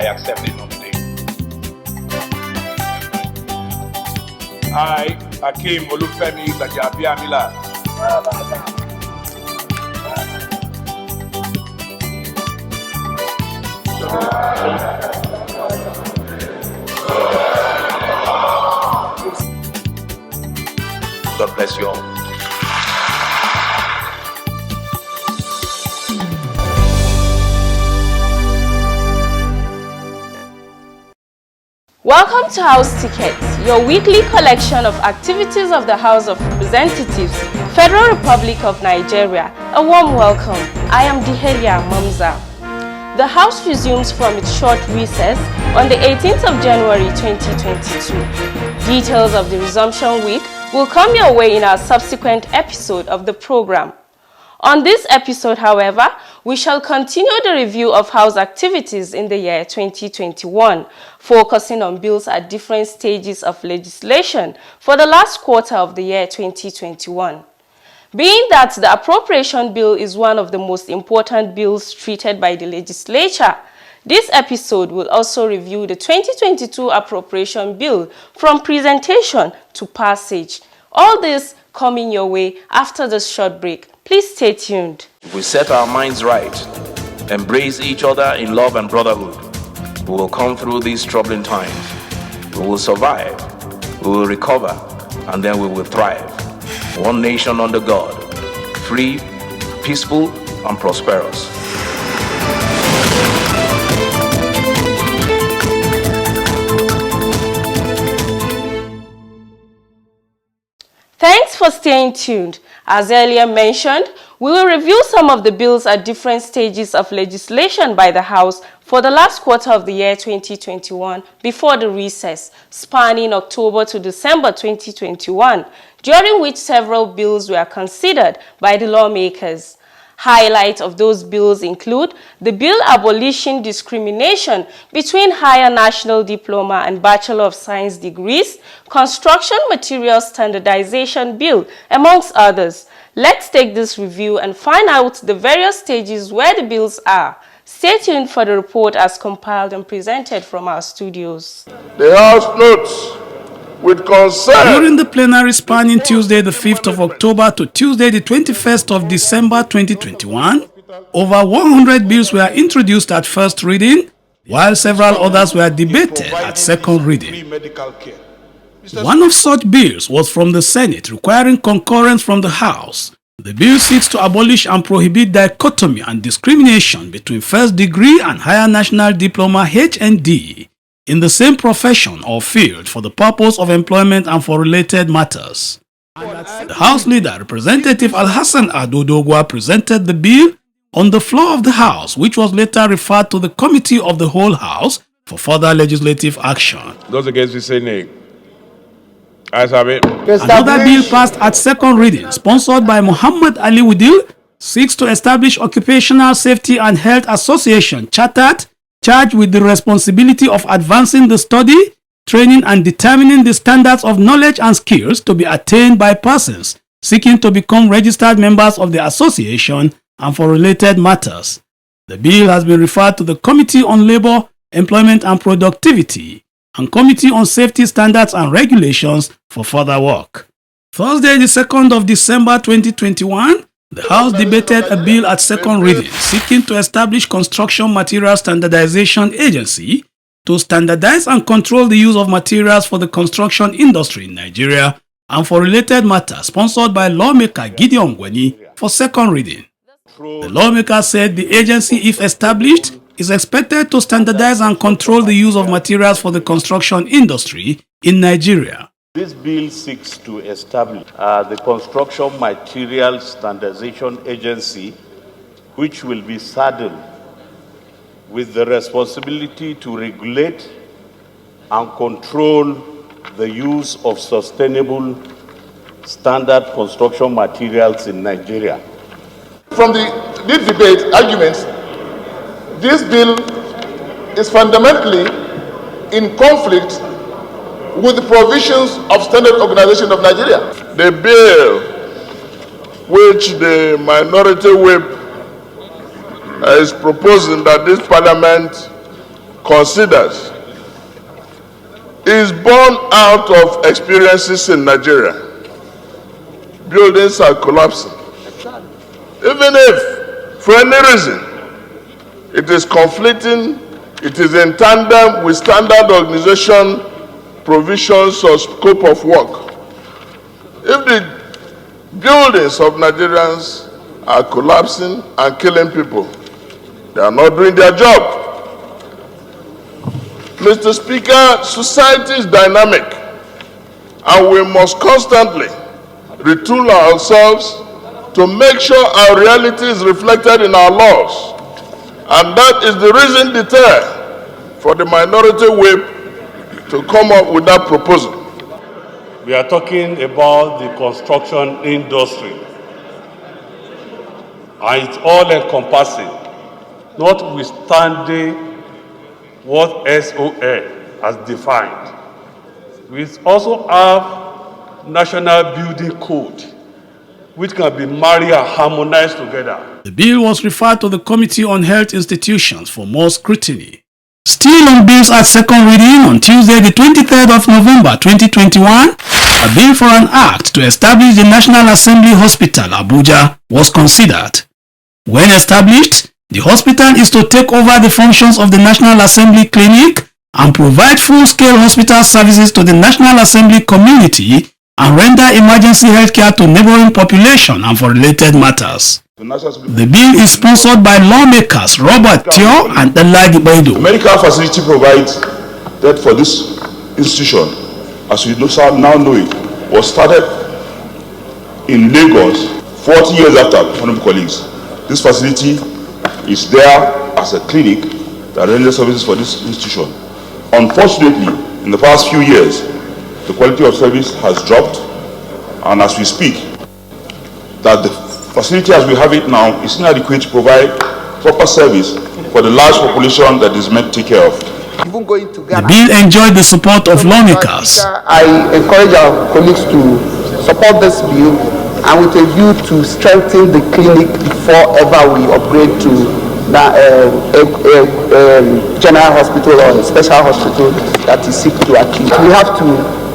accept the nomination. I, Akim Olufemi Gbajabiamila. God bless you all. Welcome to House Tickets, your weekly collection of activities of the House of Representatives, Federal Republic of Nigeria. A warm welcome. I am Dihelia Mamza. The House resumes from its short recess on the 18th of January 2022. Details of the resumption week will come your way in our subsequent episode of the program. On this episode, however, we shall continue the review of House activities in the year 2021, focusing on bills at different stages of legislation for the last quarter of the year 2021. Being that the Appropriation Bill is one of the most important bills treated by the legislature, this episode will also review the 2022 Appropriation Bill from presentation to passage. All this coming your way after this short break. Please stay tuned. If we set our minds right, embrace each other in love and brotherhood, we will come through these troubling times. We will survive, we will recover, and then we will thrive. One nation under God, free, peaceful, and prosperous. Thanks for staying tuned. As earlier mentioned, we will review some of the bills at different stages of legislation by the House for the last quarter of the year 2021 before the recess, spanning October to December 2021, during which several bills were considered by the lawmakers. Highlights of those bills include the bill abolishing discrimination between higher national diploma and Bachelor of Science degrees, construction material standardization bill, amongst others. Let's take this review and find out the various stages where the bills are. Stay tuned for the report as compiled and presented from our studios. The House notes with concern. During the plenary spanning Tuesday the 5th of October to Tuesday the 21st of December 2021, over 100 bills were introduced at first reading, while several others were debated at second reading. One of such bills was from the Senate requiring concurrence from the House. The bill seeks to abolish and prohibit dichotomy and discrimination between first degree and higher national diploma (HND) in the same profession or field for the purpose of employment and for related matters. The House Leader, Representative Alhassan Adodogwa, presented the bill on the floor of the House, which was later referred to the Committee of the Whole House for further legislative action. Those against the say nay. Ayes have it. Another bill passed at second reading, sponsored by Muhammad Ali Wudil, seeks to establish Occupational Safety and Health Association, chartered, charged with the responsibility of advancing the study, training and determining the standards of knowledge and skills to be attained by persons seeking to become registered members of the association and for related matters. The bill has been referred to the Committee on Labor, Employment and Productivity and Committee on Safety Standards and Regulations for further work. Thursday, the 2nd of December 2021, the House debated a bill at second reading seeking to establish Construction Material Standardization Agency to standardize and control the use of materials for the construction industry in Nigeria and for related matters, sponsored by lawmaker Gideon Gweni for second reading. The lawmaker said the agency, if established, is expected to standardize and control the use of materials for the construction industry in Nigeria. This bill seeks to establish the Construction Material Standardization Agency, which will be saddled with the responsibility to regulate and control the use of sustainable standard construction materials in Nigeria. From this debate arguments, this bill is fundamentally in conflict with the provisions of Standard Organization of Nigeria. The bill which the minority whip is proposing that this parliament considers is born out of experiences in Nigeria. Buildings are collapsing. Even if, for any reason, it is conflicting, it is in tandem with standard organization provisions or scope of work. If the buildings of Nigerians are collapsing and killing people, they are not doing their job. Mr. Speaker, society is dynamic, and we must constantly retool ourselves to make sure our reality is reflected in our laws. And that is the reason deterrent for the minority whip to come up with that proposal. We are talking about the construction industry, and it's all encompassing, notwithstanding what SOA has defined. We also have National Building Code, which can be married and harmonized together. The bill was referred to the Committee on Health Institutions for more scrutiny. Still on bills at second reading, on Tuesday the 23rd of November 2021, a bill for an act to establish the National Assembly Hospital, Abuja, was considered. When established, the hospital is to take over the functions of the National Assembly Clinic and provide full-scale hospital services to the National Assembly community and render emergency healthcare to neighboring population and for related matters. The bill is sponsored by lawmakers Robert Tio and Elagi Baidu. The medical facility provides that for this institution, as we now know it, was started in Lagos 40 years after one of the colleagues. This facility is there as a clinic that renders services for this institution. Unfortunately, in the past few years, the quality of service has dropped, and as we speak, that the facility as we have it now is inadequate to provide proper service for the large population that is meant to take care of. The bill enjoyed the support of lawmakers. I encourage our colleagues to support this bill, and with a view to strengthen the clinic before ever we upgrade to general hospital or a special hospital that is seek to achieve. We have to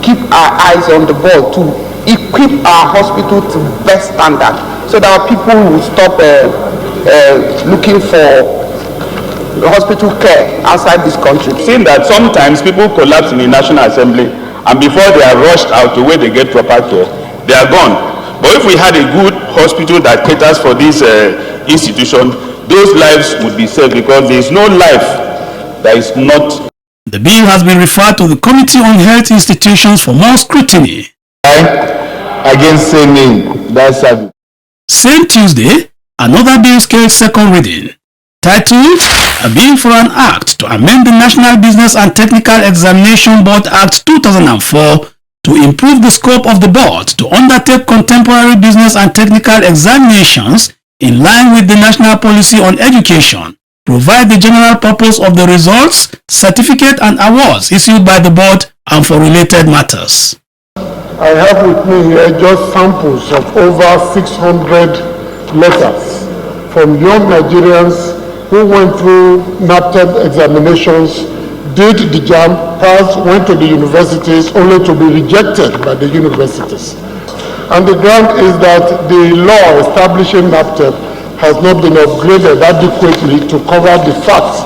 keep our eyes on the ball to equip our hospital to best standard, so that people will stop looking for hospital care outside this country. Seen that sometimes people collapse in the National Assembly, and before they are rushed out to where they get proper care, they are gone. But if we had a good hospital that caters for this institution, those lives would be saved, because there is no life that is not. The bill has been referred to the Committee on Health Institutions for more scrutiny. Against saying that service. Same Tuesday, another bill scaled second reading, titled A Bill for an Act to amend the National Business and Technical Examination Board Act 2004 to improve the scope of the board to undertake contemporary business and technical examinations in line with the National Policy on Education, provide the general purpose of the results, certificate and awards issued by the board, and for related matters. I have with me here just samples of over 600 letters from young Nigerians who went through NAPTEP examinations, did the JAM, passed, went to the universities, only to be rejected by the universities. And the ground is that the law establishing NAPTEP has not been upgraded adequately to cover the fact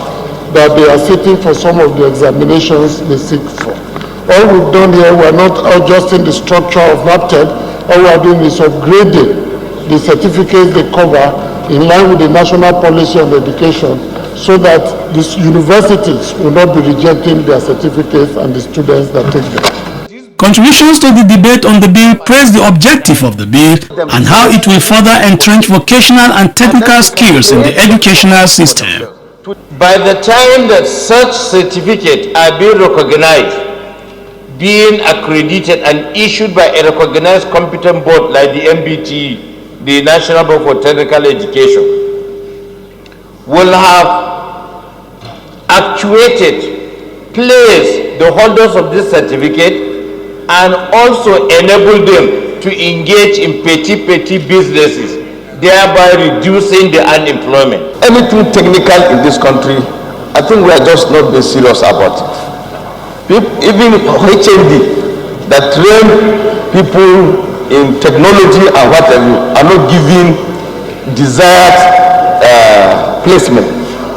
that they are sitting for some of the examinations they seek for. All we've done here, we're not adjusting the structure of NAPTEP. All we're doing is upgrading the certificates they cover in line with the National Policy on Education, so that these universities will not be rejecting their certificates and the students that take them. Contributions to the debate on the bill praised the objective of the bill and how it will further entrench vocational and technical skills in the educational system. By the time that such certificates are being recognized, being accredited and issued by a recognized competent board like the MBT, the National Board for Technical Education, will have actuated, placed the holders of this certificate and also enable them to engage in petty businesses, thereby reducing the unemployment. Anything technical in this country I think we are just not being serious about it. Even HND that train people in technology and whatever are not giving desired placement.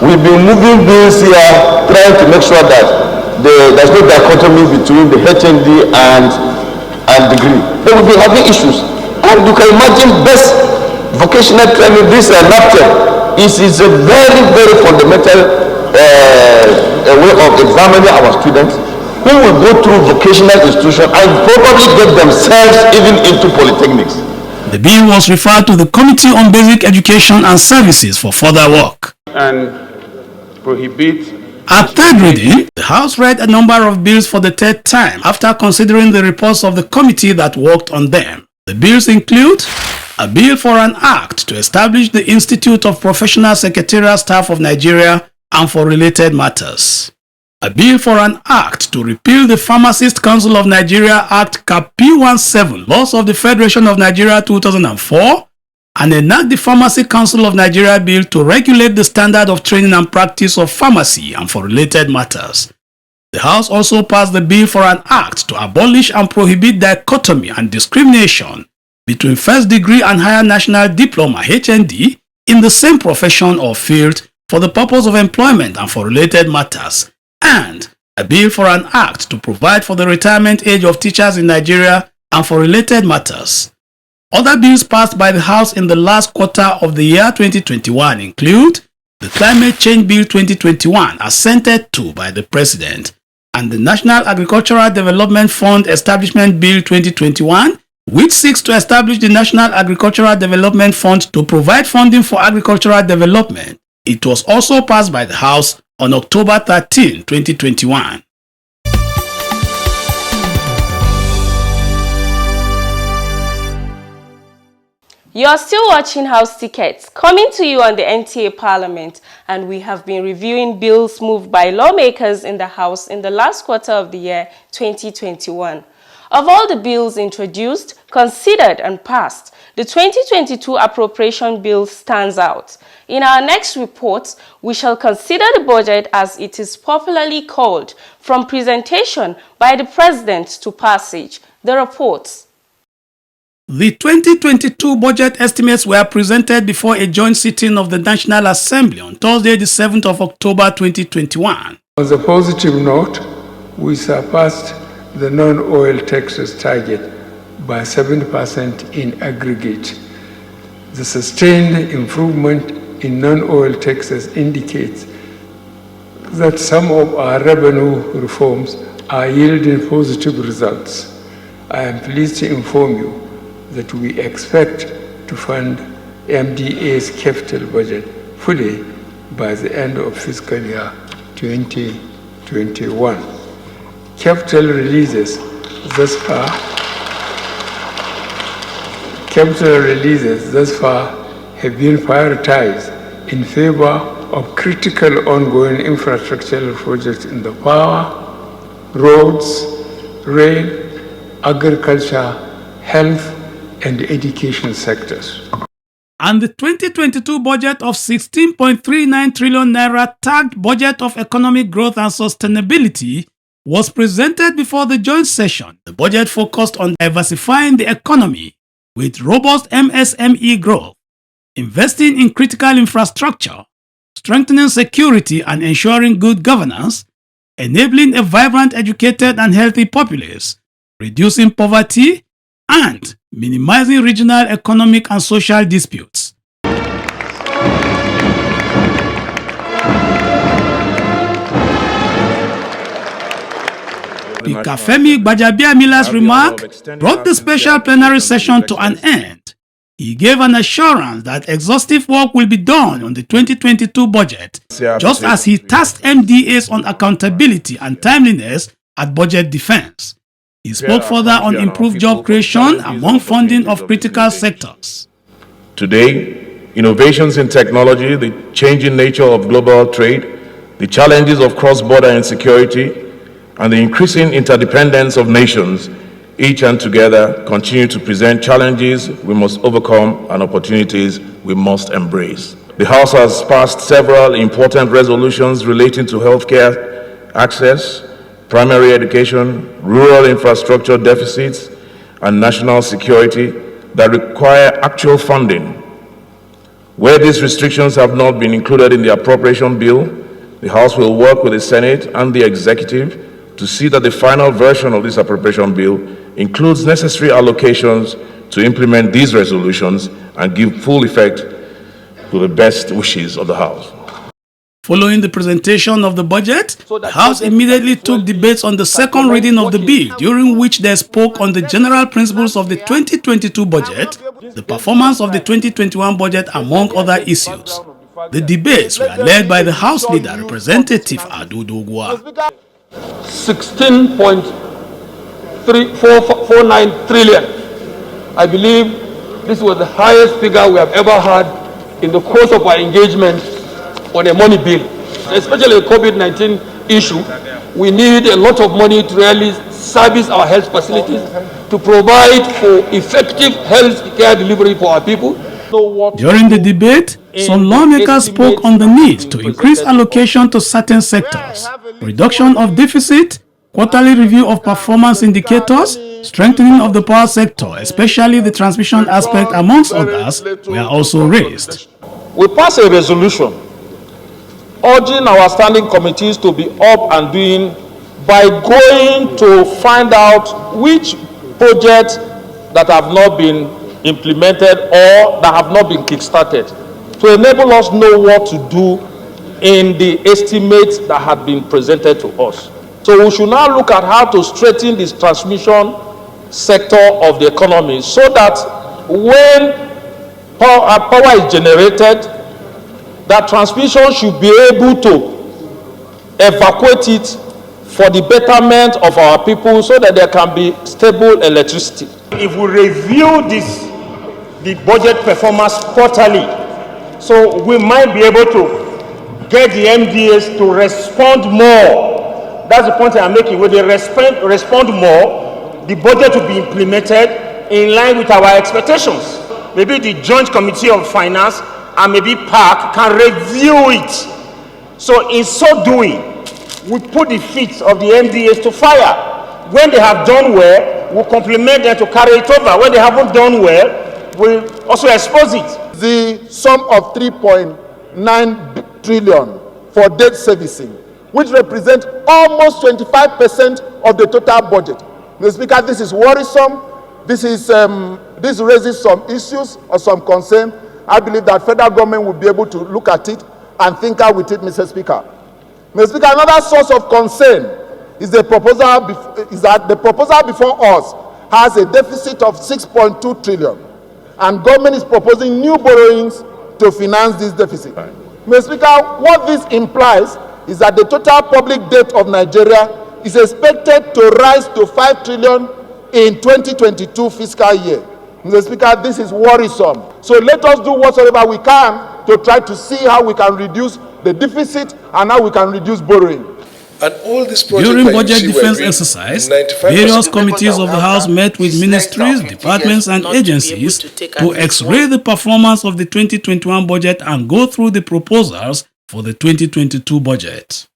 We've been moving bills here trying to make sure that there's no dichotomy between the HND and degree. They will be having issues. And you can imagine best vocational training, this NAPTEP is a very, very fundamental way of examining our students who will go through vocational institution and probably get themselves even into polytechnics. The bill was referred to the Committee on Basic Education and Services for further work. And prohibit. At third reading, the House read a number of bills for the third time after considering the reports of the committee that worked on them. The bills include a bill for an act to establish the Institute of Professional Secretarial Staff of Nigeria and for related matters, a bill for an act to repeal the Pharmacist Council of Nigeria Act Cap P17, laws of the Federation of Nigeria 2004, and enact the Pharmacy Council of Nigeria Bill to regulate the standard of training and practice of pharmacy and for related matters. The House also passed the bill for an act to abolish and prohibit dichotomy and discrimination between first degree and higher national diploma (HND) in the same profession or field for the purpose of employment and for related matters, and a bill for an act to provide for the retirement age of teachers in Nigeria and for related matters. Other bills passed by the House in the last quarter of the year 2021 include the Climate Change Bill 2021 assented to by the President and the National Agricultural Development Fund Establishment Bill 2021, which seeks to establish the National Agricultural Development Fund to provide funding for agricultural development. It was also passed by the House on October 13, 2021. You're still watching House Tickets, coming to you on the NTA Parliament, and we have been reviewing bills moved by lawmakers in the House in the last quarter of the year 2021. Of all the bills introduced, considered and passed, the 2022 Appropriation Bill stands out. In our next report, we shall consider the budget as it is popularly called, from presentation by the President to passage. The reports. The 2022 budget estimates were presented before a joint sitting of the National Assembly on Thursday, the 7th of October 2021. On a positive note, we surpassed the non-oil taxes target by 7% in aggregate. The sustained improvement in non-oil taxes indicates that some of our revenue reforms are yielding positive results. I am pleased to inform you that we expect to fund MDA's capital budget fully by the end of fiscal year 2021. Capital releases thus far have been prioritized in favor of critical ongoing infrastructural projects in the power, roads, rail, agriculture, health, and education sectors. And the 2022 budget of 16.39 trillion naira, tagged Budget of Economic Growth and Sustainability, was presented before the joint session. The budget focused on diversifying the economy with robust MSME growth, investing in critical infrastructure, strengthening security and ensuring good governance, enabling a vibrant, educated and healthy populace, reducing poverty, and minimizing regional economic and social disputes. Speaker Femi Gbajabiamila's remark brought the special plenary session to an end. He gave an assurance that exhaustive work will be done on the 2022 budget, just as he tasked MDAs on accountability and timeliness at budget defense. He spoke further on improved job creation among funding of critical sectors. Today, innovations in technology, the changing nature of global trade, the challenges of cross-border insecurity, and the increasing interdependence of nations, each and together, continue to present challenges we must overcome and opportunities we must embrace. The House has passed several important resolutions relating to healthcare access, primary education, rural infrastructure deficits, and national security that require actual funding. Where these restrictions have not been included in the Appropriation Bill, the House will work with the Senate and the Executive to see that the final version of this Appropriation Bill includes necessary allocations to implement these resolutions and give full effect to the best wishes of the House. Following the presentation of the budget, the House immediately took debates on the second reading of the bill, during which they spoke on the general principles of the 2022 budget, the performance of the 2021 budget, among other issues. The debates were led by the House Leader, Representative Ado Dogwa. 16.349 trillion. I believe this was the highest figure we have ever had in the course of our engagement on a money bill. Especially the COVID-19 issue, we need a lot of money to really service our health facilities, to provide for effective health care delivery for our people. During the debate, some lawmakers spoke on the need to increase allocation to certain sectors, reduction of deficit, quarterly review of performance indicators, strengthening of the power sector, especially the transmission aspect, amongst others, were also raised. We passed a resolution urging our standing committees to be up and doing by going to find out which projects that have not been implemented or that have not been kick-started, to enable us know what to do in the estimates that had been presented to us. So we should now look at how to strengthen this transmission sector of the economy so that when power is generated, that transmission should be able to evacuate it for the betterment of our people so that there can be stable electricity. If we review the budget performance quarterly, so we might be able to get the MDAs to respond more. That's the point I'm making. When they respond more, the budget will be implemented in line with our expectations. Maybe the Joint Committee of Finance and maybe PAC can review it. So in so doing, we put the feet of the MDAs to fire. When they have done well, we'll compliment them to carry it over. When they haven't done well, we'll also expose it. The sum of 3.9 trillion for debt servicing, which represents almost 25% of the total budget. Mr. Speaker, this is worrisome. This raises some issues or some concern. I believe that federal government will be able to look at it and think out with it, Mr. Speaker. Mr. Speaker, another source of concern is that the proposal before us has a deficit of 6.2 trillion, and government is proposing new borrowings to finance this deficit. Mr. Speaker, what this implies is that the total public debt of Nigeria is expected to rise to 5 trillion in 2022 fiscal year. Mr. Speaker, this is worrisome. So let us do whatsoever we can to try to see how we can reduce the deficit and how we can reduce borrowing. And all this during budget defense exercise, various committees of the House met with ministries, departments, and agencies to x-ray the performance of the 2021 budget and go through the proposals for the 2022 budget.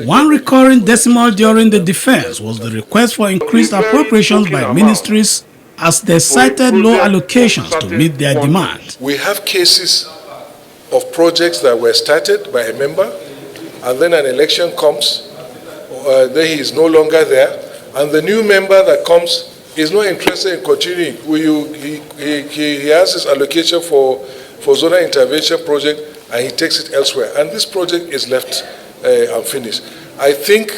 One recurring decimal during the defense was the request for increased appropriations by ministries as they cited low allocations to meet their demand. We have cases of projects that were started by a member, and then an election comes, then he is no longer there, and the new member that comes is not interested in continuing. He has his allocation for zonal intervention project, and he takes it elsewhere, and this project is left unfinished. I think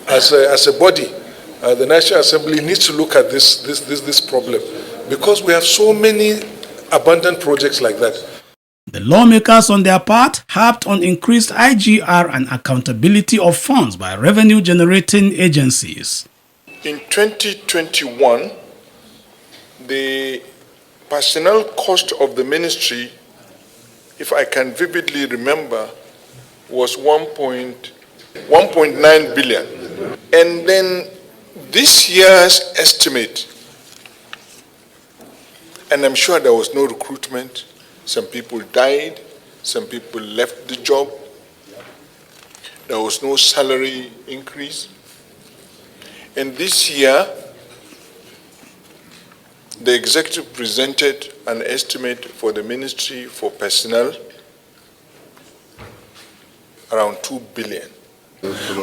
as a body, the National Assembly needs to look at this problem, because we have so many abandoned projects like that. The lawmakers on their part harped on increased IGR and accountability of funds by revenue-generating agencies. In 2021, the personnel cost of the ministry, if I can vividly remember, was 1.9 billion. And then this year's estimate, and I'm sure there was no recruitment, some people died, Some people left the job. There was no salary increase. And this year, the executive presented an estimate for the ministry for personnel around 2 billion.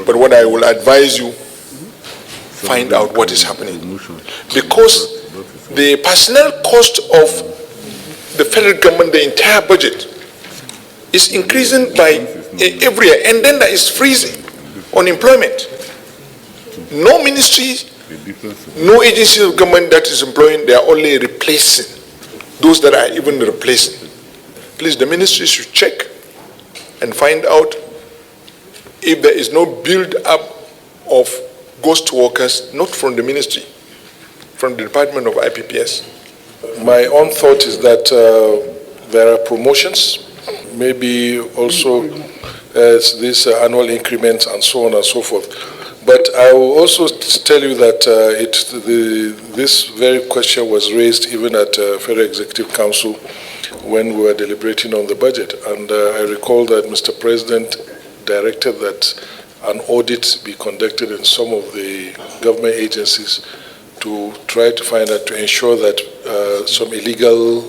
But what I will advise you, find out what is happening. Because the personnel cost of the federal government, the entire budget, is increasing by every year. And then there is freezing on employment. No ministry, no agency of government that is employing, they are only replacing those that are even replacing. Please, the ministry should check and find out if there is no build-up of ghost workers, not from the ministry, from the Department of IPPS. My own thought is that there are promotions, maybe also these annual increments and so on and so forth. But I will also tell you that this very question was raised even at Federal Executive Council when we were deliberating on the budget. And I recall that Mr. President directed that an audit be conducted in some of the government agencies to try to find out, to ensure that some illegal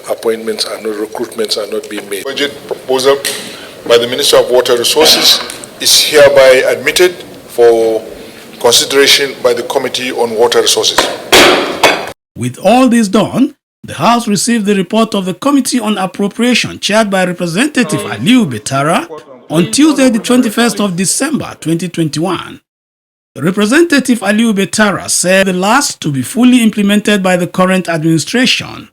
appointments and recruitments are not being made. Budget proposal by the Minister of Water Resources is hereby admitted for consideration by the Committee on Water Resources. With all this done, the House received the report of the Committee on Appropriation chaired by Representative Aliu Betara on Tuesday, the 21st of December 2021. Representative Aliu Betara said the last to be fully implemented by the current administration.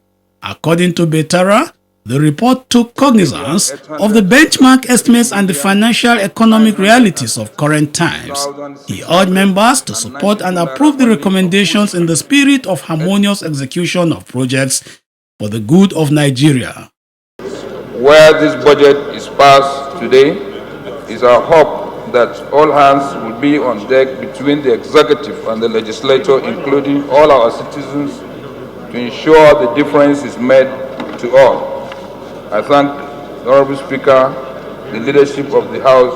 According to Betara, the report took cognizance of the benchmark estimates and the financial economic realities of current times. He urged members to support and approve the recommendations in the spirit of harmonious execution of projects for the good of Nigeria. Where this budget is passed today, is our hope that all hands will be on deck between the executive and the legislature, including all our citizens, to ensure the difference is made to all. I thank the Honorable Speaker, the leadership of the House,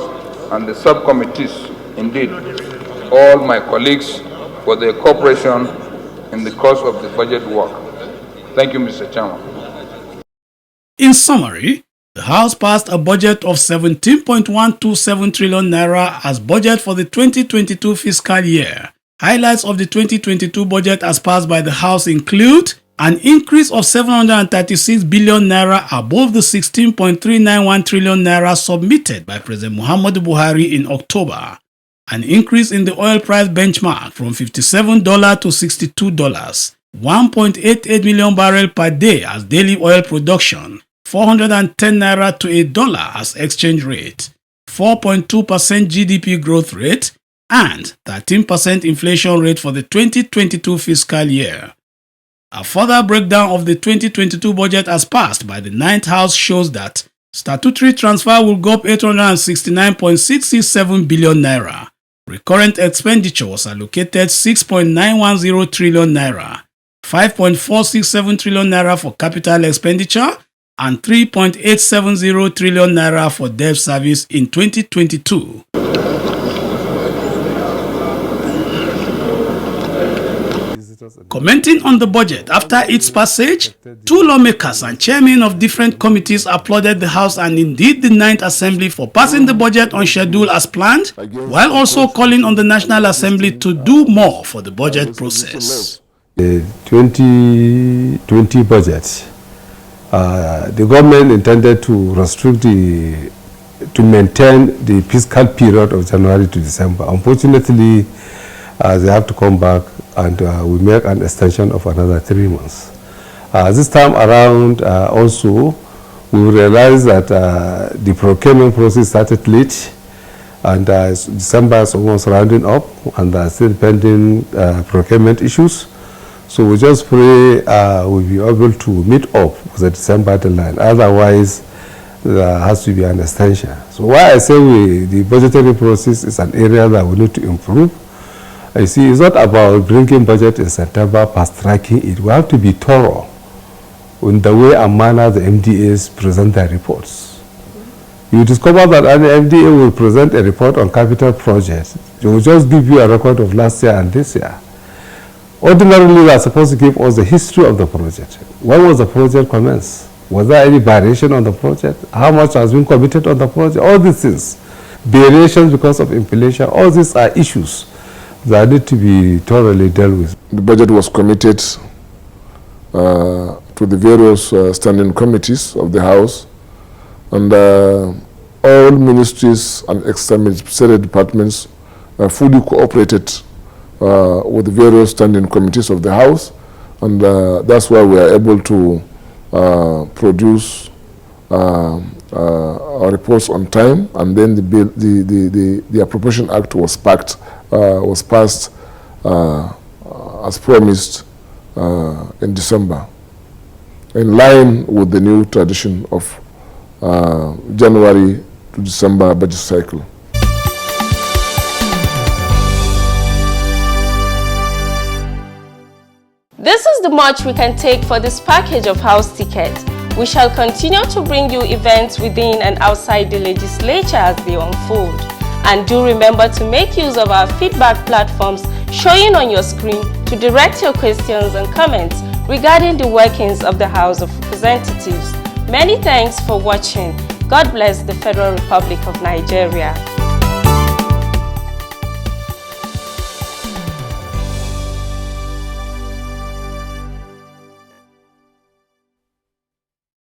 and the subcommittees, indeed, all my colleagues, for their cooperation in the course of the budget work. Thank you, Mr. Chairman. In summary, the House passed a budget of 17.127 trillion naira as budget for the 2022 fiscal year. Highlights of the 2022 budget as passed by the House include an increase of 736 billion naira above the 16.391 trillion naira submitted by President Muhammadu Buhari in October, an increase in the oil price benchmark from $57 to $62, 1.88 million barrels per day as daily oil production, 410 naira to $1 as exchange rate, 4.2% GDP growth rate, and 13% inflation rate for the 2022 fiscal year. A further breakdown of the 2022 budget as passed by the 9th House shows that statutory transfer will go up 869.667 billion naira. Recurrent expenditure was allocated 6.910 trillion naira, 5.467 trillion naira for capital expenditure, and 3.870 trillion naira for debt service in 2022. Commenting on the budget after its passage, two lawmakers and chairmen of different committees applauded the House and indeed the 9th Assembly for passing the budget on schedule as planned, while also calling on the National Assembly to do more for the budget process. The 2020 budget, the government intended to restrict to maintain the fiscal period of January to December. Unfortunately, they have to come back and we make an extension of another 3 months. This time around also, we realized that the procurement process started late and December is almost rounding up and there are still pending procurement issues. So we just pray we'll be able to meet up with the December deadline. Otherwise, there has to be an extension. So why I say the budgetary process is an area that we need to improve. You see, it's not about bringing budget in September, fast tracking it. We have to be thorough. in the way and manner the MDAs present their reports. You discover that an MDA will present a report on capital projects. They will just give you a record of last year and this year. Ordinarily, they are supposed to give us the history of the project. When was the project commenced? Was there any variation on the project? How much has been committed on the project? All these things. Variations because of inflation, all these are issues that need to be thoroughly dealt with. The budget was committed to the various standing committees of the House, and all ministries and extra-ministerial departments fully cooperated with the various standing committees of the House, and that's why we are able to produce our reports on time, and then the bill, the Appropriation Act was passed as promised in December, in line with the new tradition of January to December budget cycle. This is the much we can take for this package of House tickets. We shall continue to bring you events within and outside the legislature as they unfold. And do remember to make use of our feedback platforms showing on your screen to direct your questions and comments regarding the workings of the House of Representatives. Many thanks for watching. God bless the Federal Republic of Nigeria.